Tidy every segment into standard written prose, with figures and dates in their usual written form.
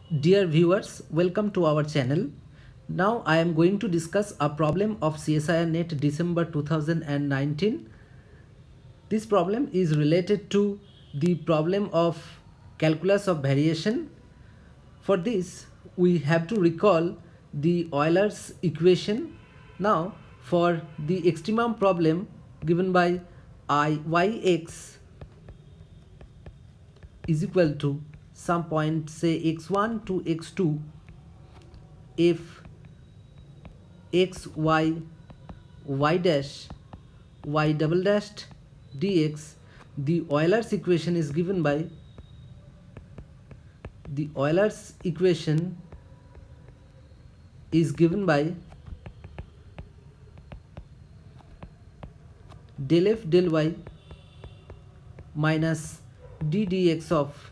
Dear viewers, welcome to our channel. Now I am going to discuss a problem of CSIR NET December 2019. This problem is related to the problem of calculus of variation. For this, we have to recall the Eulers equation. Now, for the extremum problem given by Iyx is equal to some point say x1 to x2 if x y y dash y double dash dx, the Euler's equation is given by del f del y minus d dx of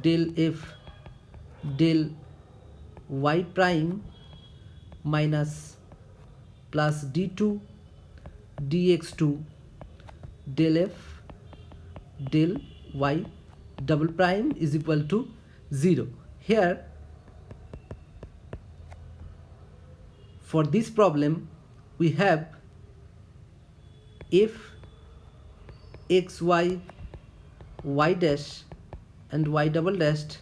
del f del y prime minus plus d2 dx2 del f del y double prime is equal to 0. Here, for this problem, we have if x y y dash and y double dash,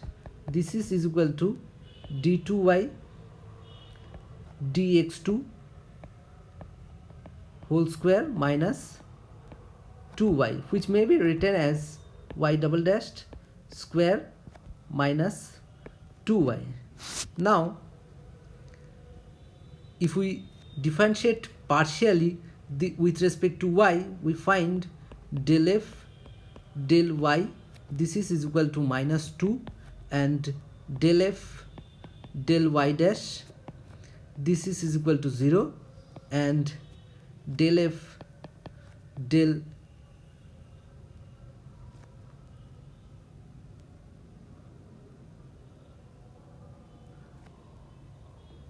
this is equal to d2y dx2 whole square minus 2y, which may be written as y double dash square minus 2y. Now, if we differentiate partially with respect to y, we find del f del y, this is equal to minus 2, and del f del y dash, this is equal to 0, and del f del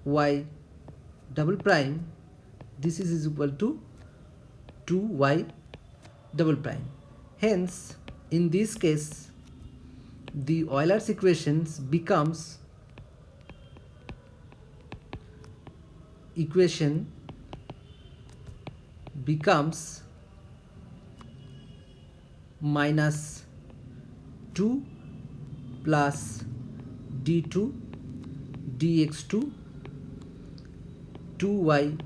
y double prime, this is equal to 2y double prime. Hence, in this case, the Euler's equations becomes minus 2 plus d2 dx2 2y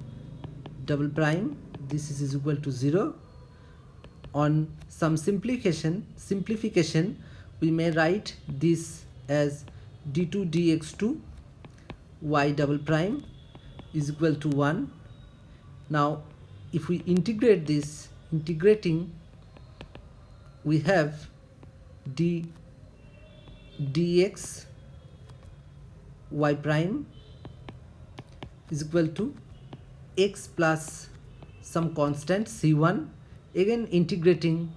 double prime, this is equal to 0. On some simplification, we may write this as d2 dx2 y double prime is equal to 1. Now, if we integrate this, we have dx y prime is equal to x plus some constant c1. Again integrating,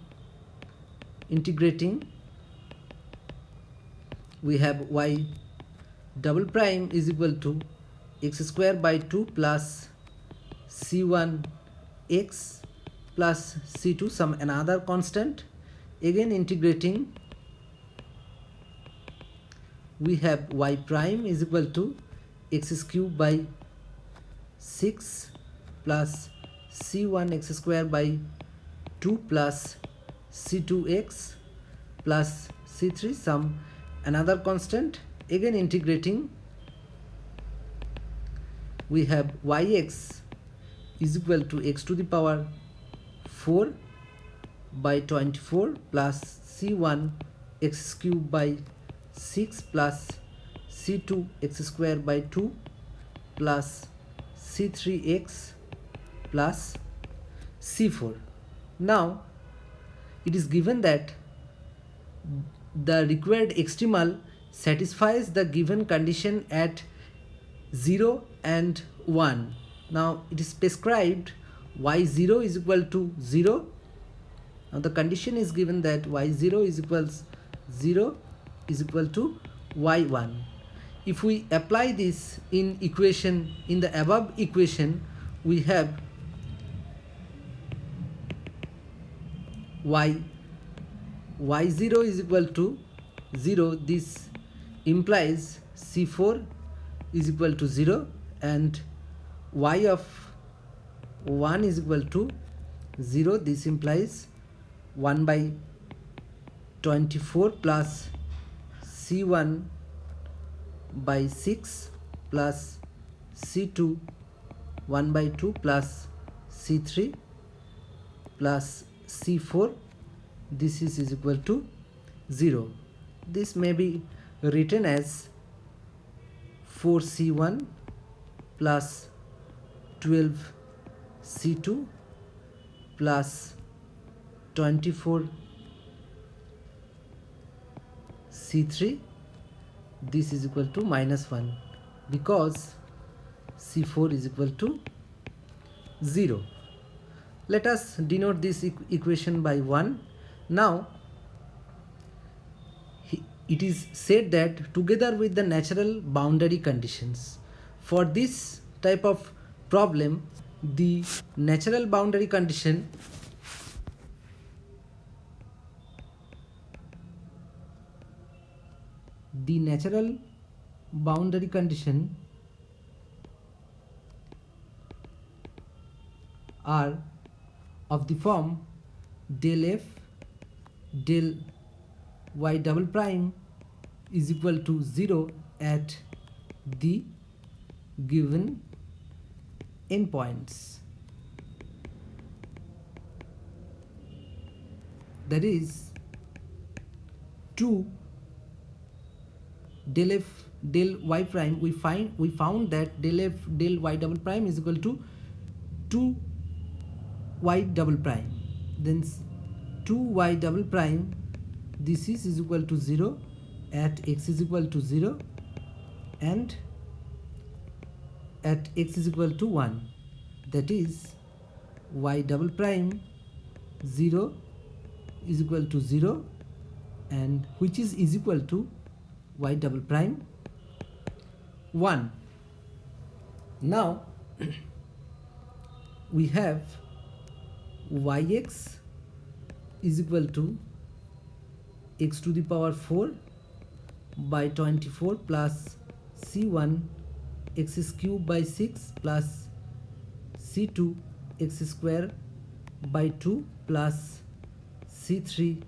we have y double prime is equal to x square by 2 plus c1 x plus c2 some another constant. Again integrating, we have y prime is equal to x cube by 6 plus c1 x square by 2 plus c2x plus c3 some another constant. Again integrating, we have yx is equal to x to the power 4 by 24 plus c1 x cube by 6 plus c2 x square by 2 plus c3x plus c4. Now, it is given that the required extremal satisfies the given condition at 0 and 1. Now, it is prescribed y0 is equal to 0. Now, the condition is given that y0 is equals 0 is equal to y1. If we apply this in the above equation, we have y0 is equal to 0. This implies C4 is equal to 0 and y of 1 is equal to 0. This implies 1 by 24 plus C1 by 6 plus C2 1 by 2 plus C3 plus C4. This is equal to 0. This may be written as 4C1 plus 12C2 plus 24C3. This is equal to -1 because C4 is equal to 0. Let us denote this equation by 1. Now it is said that together with the natural boundary conditions, for this type of problem the natural boundary condition are of the form del f del y double prime is equal to 0 at the given endpoints. That is 2 del f del y prime, we found that del f del y double prime is equal to 2 y double prime. Then 2y double prime, this is equal to 0 at x is equal to 0 and at x is equal to 1. That is y double prime 0 is equal to 0 and which is equal to y double prime 1. Now we have yx is equal to x to the power 4 by 24 plus c1 x cube by 6 plus c2 x square by 2 plus c3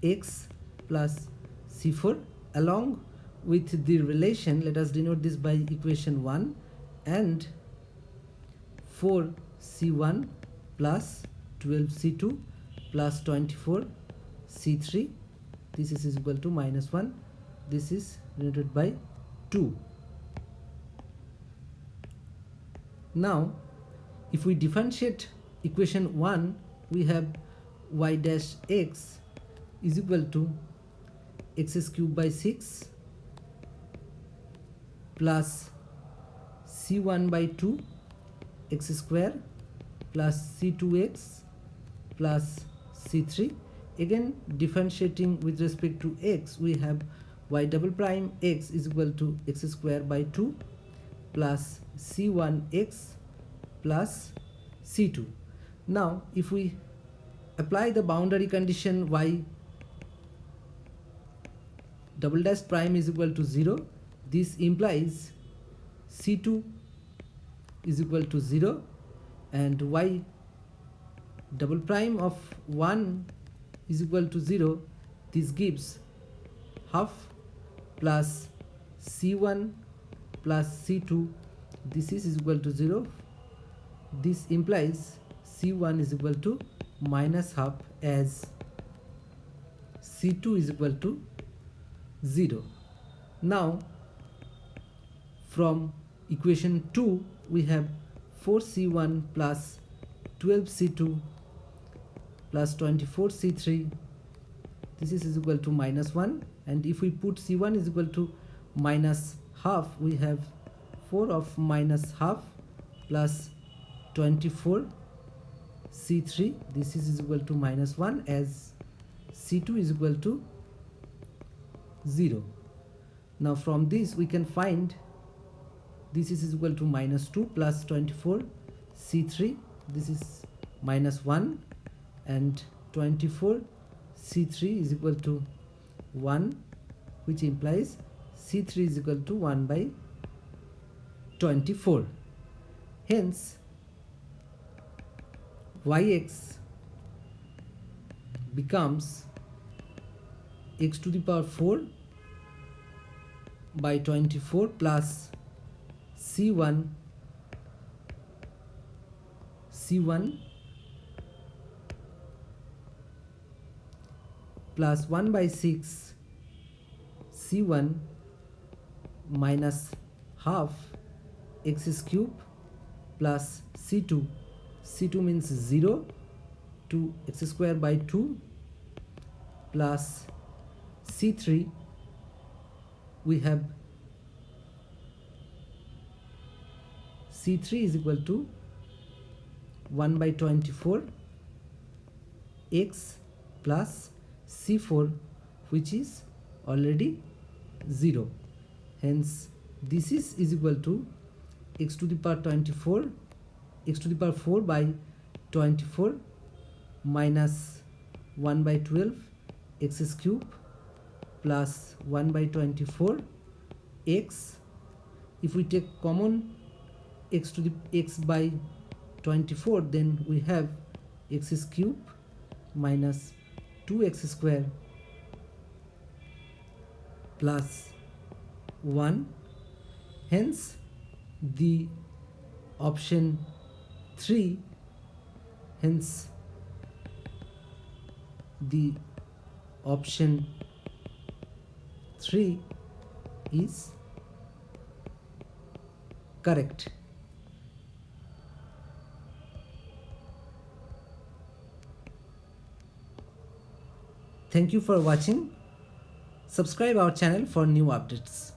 x plus c4. Along with the relation, let us denote this by equation 1 and 4c1 plus 12c2 plus 24c3. This is equal to -1. This is denoted by 2. Now if we differentiate equation 1, we have y dash x is equal to x cube by 6 plus c1 by 2 x square plus c2x plus c3. Again differentiating with respect to x, we have y double prime x is equal to x square by 2 plus c1x plus c2. Now if we apply the boundary condition y double dash prime is equal to 0, this implies c2 is equal to 0 and y double prime of 1 is equal to 0. This gives half plus c1 plus c2, this is equal to 0. This implies c1 is equal to -half as c2 is equal to 0. Now from equation 2 we have 4c1 plus 12c2 plus 24c3. This is equal to -1, and if we put c1 is equal to -half, we have 4 of -half plus 24c3. This is equal to -1 as c2 is equal to 0. Now from this we can find this is equal to -2 plus 24c3. This is -1 and 24c3 is equal to 1, which implies C3 is equal to 1 by 24. Hence yx becomes x to the power 4 by 24 plus c1 plus 1 by 6 c1 minus half x cube plus c2 means 0 to x square by 2 plus c3 we have c3 is equal to 1 by 24 x plus c4 which is already 0. Hence this is equal to x to the power 24 x to the power 4 by 24 minus 1 by 12 x cube plus 1 by 24 x. If we take common x to the x by 24, then we have x cube minus 2x square plus 1. Hence the option 3 is correct. Thank you for watching. Subscribe our channel for new updates.